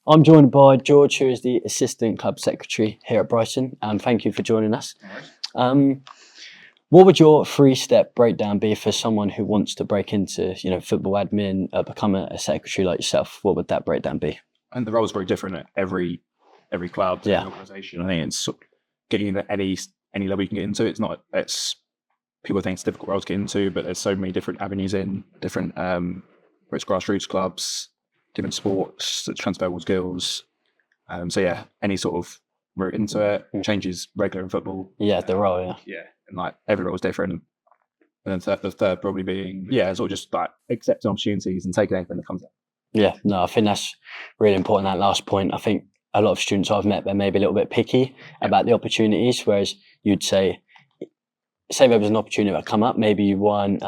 I'm joined by George, who is the Assistant Club Secretary here at Brighton. Thank you for joining us. What would your three-step breakdown be for someone who wants to break into, football admin, become a secretary like yourself? What would that breakdown be? And the role is very different at every club, every organisation. I think it's sort of getting in at any level you can get into. It's people think it's a difficult role to get into, but there's so many different avenues in different, where it's grassroots clubs, different sports, transferable skills. Any sort of route into it changes regular in football. Yeah, the role, yeah, and like every role is different. And then the third probably being sort of just like accepting opportunities and taking anything that comes up. Yeah, no, I think that's really important. That last point. I think a lot of students I've met, they're maybe a little bit picky about the opportunities, whereas you'd say there was an opportunity that come up, maybe you weren't.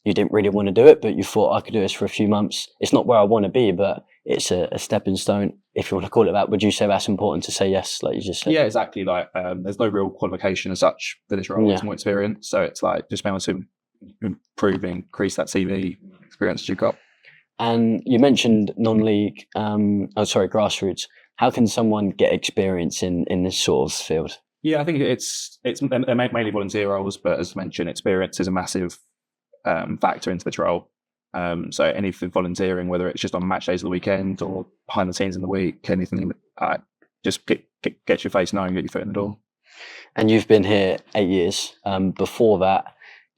You didn't really want to do it, but you thought I could do this for a few months. It's not where I want to be, but it's a stepping stone, if you want to call it that. Would you say that's important to say yes, like you just said? Yeah, exactly. Like there's no real qualification as such for this role. It's more experience. So it's like just being able to improve and increase that CV experience you've got. And you mentioned non-league, grassroots. How can someone get experience in this sort of field? Yeah, I think they're mainly volunteer roles, but as mentioned, experience is a massive factor into this role. So anything volunteering, whether it's just on match days of the weekend or behind the scenes in the week, anything, just get your face known, get your foot in the door. And you've been here 8 years. Before that,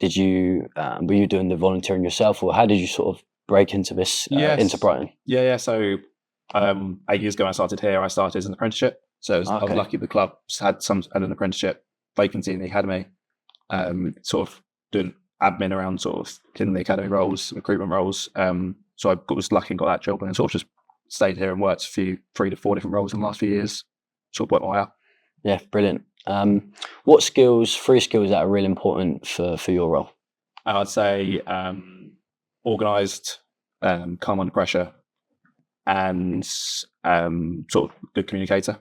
were you doing the volunteering yourself, or how did you sort of break into this, into Brighton? Yeah. So 8 years ago when I started here, I started as an apprenticeship. So I was lucky the club had an apprenticeship vacancy in the academy, sort of doing admin around sort of in the academy roles, recruitment roles. So I was lucky and got that job, and sort of just stayed here and worked 3 to 4 different roles in the last few years. Sort of worked my way up. Yeah, brilliant. What three skills that are really important for your role? I'd say organised, calm under pressure, and sort of good communicator.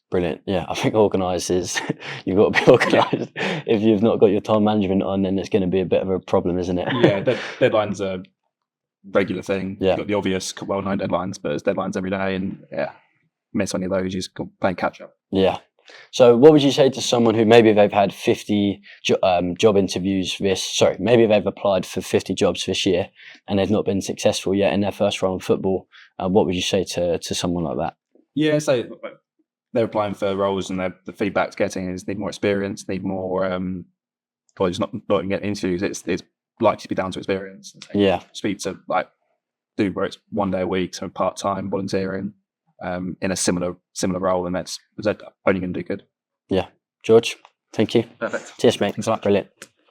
Brilliant. Yeah, I think organised is, you've got to be organised. Yeah. If you've not got your time management on, then it's going to be a bit of a problem, isn't it? Yeah, deadlines are a regular thing. Yeah. You've got the obvious, well-known deadlines, but there's deadlines every day, and miss any of those, you just play catch up. Yeah. So what would you say to someone who maybe they've had 50 job interviews maybe they've applied for 50 jobs this year and they've not been successful yet in their first role in football? What would you say to someone like that? Yeah, so they're applying for roles and the feedback's getting is need more experience, need more, or just not getting interviews. It's likely to be down to experience. Yeah. Speak to do where it's 1 day a week, so part-time volunteering in a similar role, and that's only going to do good. Yeah. George, thank you. Perfect. Cheers, mate. Thanks a lot. Brilliant.